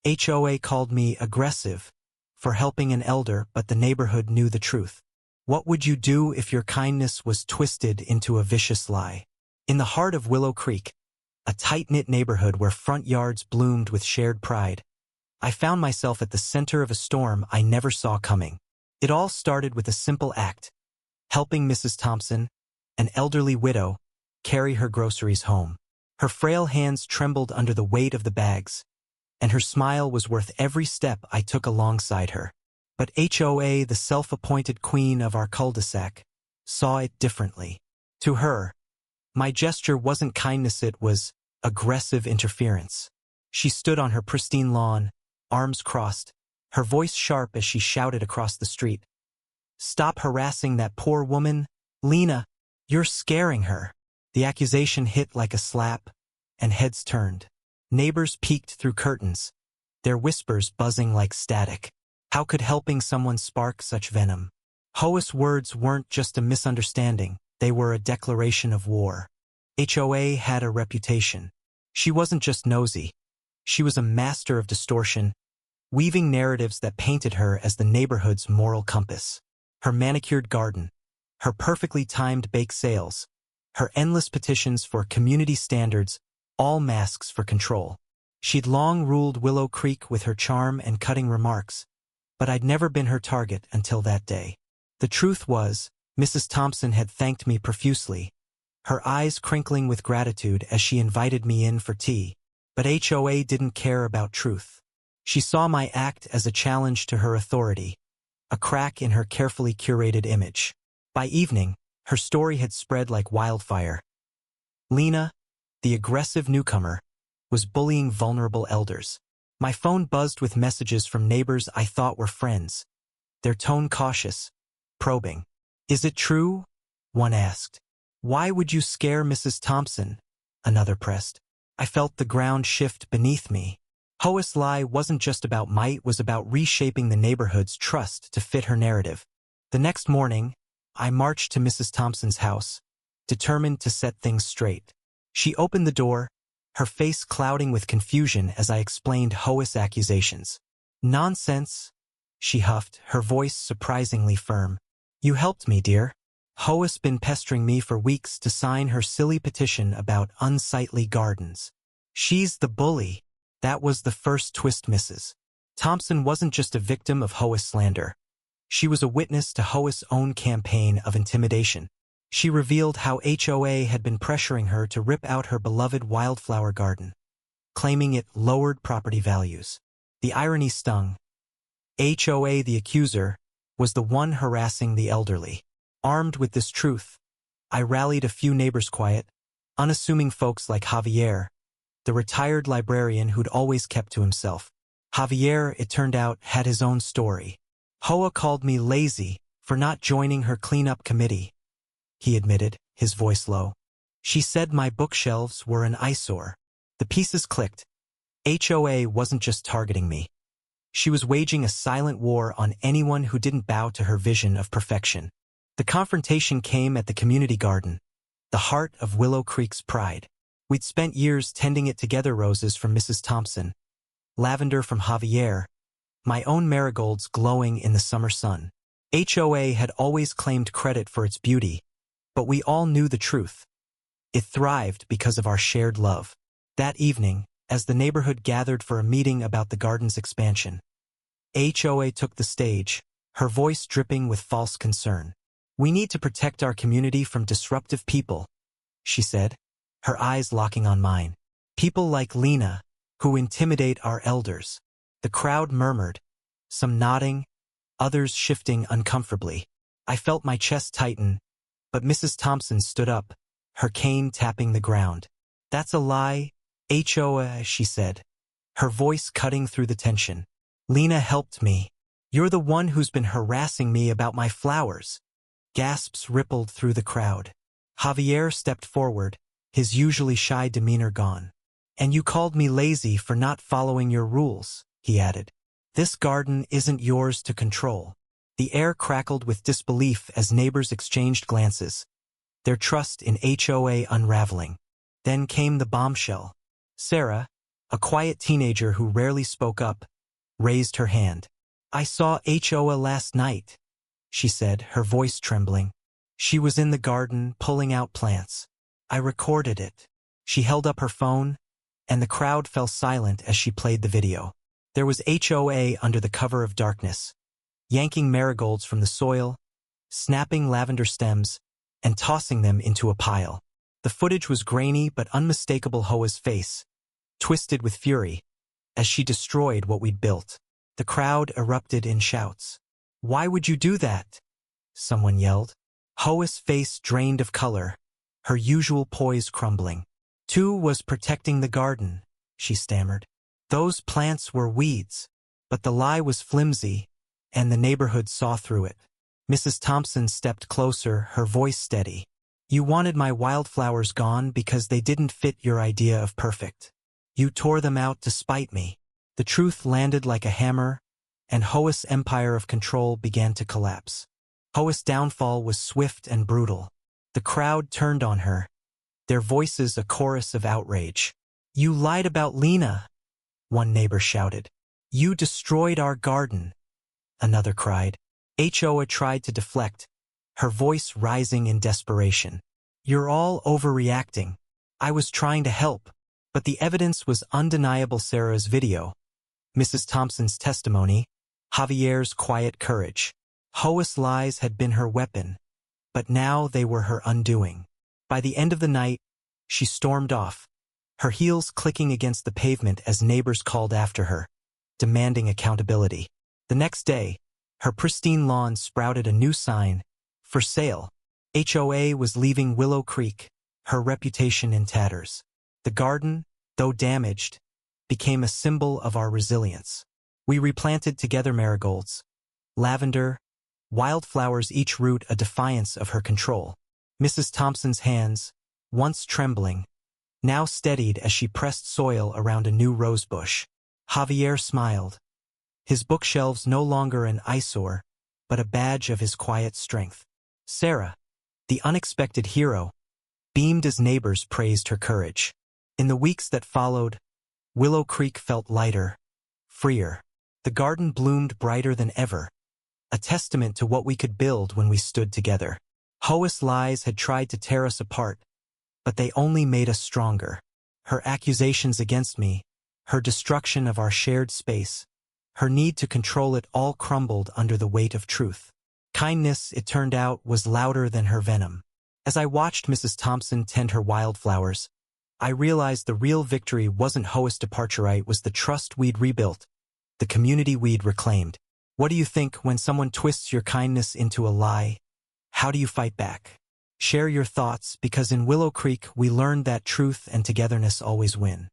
HOA called me aggressive for helping an elder, but the neighborhood knew the truth. What would you do if your kindness was twisted into a vicious lie? In the heart of Willow Creek, a tight-knit neighborhood where front yards bloomed with shared pride, I found myself at the center of a storm I never saw coming. It all started with a simple act: helping Mrs. Thompson, an elderly widow, carry her groceries home. Her frail hands trembled under the weight of the bags, and her smile was worth every step I took alongside her. But HOA, the self-appointed queen of our cul-de-sac, saw it differently. To her, my gesture wasn't kindness, it was aggressive interference. She stood on her pristine lawn, arms crossed, her voice sharp as she shouted across the street. "Stop harassing that poor woman, Lena. You're scaring her." The accusation hit like a slap, and heads turned. Neighbors peeked through curtains, their whispers buzzing like static. How could helping someone spark such venom? HOA's words weren't just a misunderstanding, they were a declaration of war. HOA had a reputation. She wasn't just nosy. She was a master of distortion, weaving narratives that painted her as the neighborhood's moral compass. Her manicured garden, her perfectly timed bake sales, her endless petitions for community standards, all masks for control. She'd long ruled Willow Creek with her charm and cutting remarks, but I'd never been her target until that day. The truth was, Mrs. Thompson had thanked me profusely, her eyes crinkling with gratitude as she invited me in for tea. But HOA didn't care about truth. She saw my act as a challenge to her authority, a crack in her carefully curated image. By evening, her story had spread like wildfire. Lena, the aggressive newcomer, was bullying vulnerable elders. My phone buzzed with messages from neighbors I thought were friends, their tone cautious, probing. "Is it true?" one asked. "Why would you scare Mrs. Thompson?" another pressed. I felt the ground shift beneath me. HOA's lie wasn't just about might, it was about reshaping the neighborhood's trust to fit her narrative. The next morning, I marched to Mrs. Thompson's house, determined to set things straight. She opened the door, her face clouding with confusion as I explained HOA's accusations. "Nonsense," she huffed, her voice surprisingly firm. "You helped me, dear. HOA's been pestering me for weeks to sign her silly petition about unsightly gardens. She's the bully." That was the first twist, Mrs. Thompson wasn't just a victim of HOA's slander. She was a witness to HOA's own campaign of intimidation. She revealed how HOA had been pressuring her to rip out her beloved wildflower garden, claiming it lowered property values. The irony stung. HOA, the accuser, was the one harassing the elderly. Armed with this truth, I rallied a few neighbors, quiet, unassuming folks like Javier, the retired librarian who'd always kept to himself. Javier, it turned out, had his own story. "HOA called me lazy for not joining her cleanup committee," he admitted, his voice low. "She said my bookshelves were an eyesore." The pieces clicked. HOA wasn't just targeting me. She was waging a silent war on anyone who didn't bow to her vision of perfection. The confrontation came at the community garden, the heart of Willow Creek's pride. We'd spent years tending it together, roses from Mrs. Thompson, lavender from Javier, my own marigolds glowing in the summer sun. HOA had always claimed credit for its beauty, but we all knew the truth. It thrived because of our shared love. That evening, as the neighborhood gathered for a meeting about the garden's expansion, HOA took the stage, her voice dripping with false concern. "We need to protect our community from disruptive people," she said, her eyes locking on mine. "People like Lena, who intimidate our elders." The crowd murmured, some nodding, others shifting uncomfortably. I felt my chest tighten, but Mrs. Thompson stood up, her cane tapping the ground. "That's a lie, HOA," she said, her voice cutting through the tension. "Lena helped me. You're the one who's been harassing me about my flowers." Gasps rippled through the crowd. Javier stepped forward, his usually shy demeanor gone. "And you called me lazy for not following your rules," he added. "This garden isn't yours to control." The air crackled with disbelief as neighbors exchanged glances, their trust in HOA unraveling. Then came the bombshell. Sarah, A quiet teenager who rarely spoke up raised her hand. "I saw HOA last night," she said, her voice trembling. "She was in the garden pulling out plants. I recorded it." She held up her phone, and the crowd fell silent as she played the video. There was HOA under the cover of darkness, yanking marigolds from the soil, snapping lavender stems, and tossing them into a pile. The footage was grainy but unmistakable. HOA's face, twisted with fury, as she destroyed what we'd built. The crowd erupted in shouts. "Why would you do that?" someone yelled. HOA's face drained of color, her usual poise crumbling. "Two was protecting the garden," she stammered. "Those plants were weeds." But the lie was flimsy, and the neighborhood saw through it. Mrs. Thompson stepped closer, her voice steady. "You wanted my wildflowers gone because they didn't fit your idea of perfect. You tore them out to spite me." The truth landed like a hammer, and HOA's empire of control began to collapse. HOA's downfall was swift and brutal. The crowd turned on her, their voices a chorus of outrage. "You lied about Lena," one neighbor shouted. "You destroyed our garden," another cried. HOA tried to deflect, her voice rising in desperation. "You're all overreacting. I was trying to help." But the evidence was undeniable. Sarah's video, Mrs. Thompson's testimony, Javier's quiet courage. HOA's lies had been her weapon, but now they were her undoing. By the end of the night, she stormed off, her heels clicking against the pavement as neighbors called after her, demanding accountability. The next day, her pristine lawn sprouted a new sign, "For sale." HOA was leaving Willow Creek, her reputation in tatters. The garden, though damaged, became a symbol of our resilience. We replanted together marigolds, lavender, wildflowers, each root a defiance of her control. Mrs. Thompson's hands, once trembling, now steadied as she pressed soil around a new rosebush. Javier smiled, his bookshelves no longer an eyesore, but a badge of his quiet strength. Sarah, the unexpected hero, beamed as neighbors praised her courage. In the weeks that followed, Willow Creek felt lighter, freer. The garden bloomed brighter than ever, a testament to what we could build when we stood together. HOA's lies had tried to tear us apart, but they only made us stronger. Her accusations against me, her destruction of our shared space, her need to control it all crumbled under the weight of truth. Kindness, it turned out, was louder than her venom. As I watched Mrs. Thompson tend her wildflowers, I realized the real victory wasn't HOA's departure, it was the trust we'd rebuilt, the community we'd reclaimed. What do you think when someone twists your kindness into a lie? How do you fight back? Share your thoughts, because in Willow Creek we learned that truth and togetherness always win.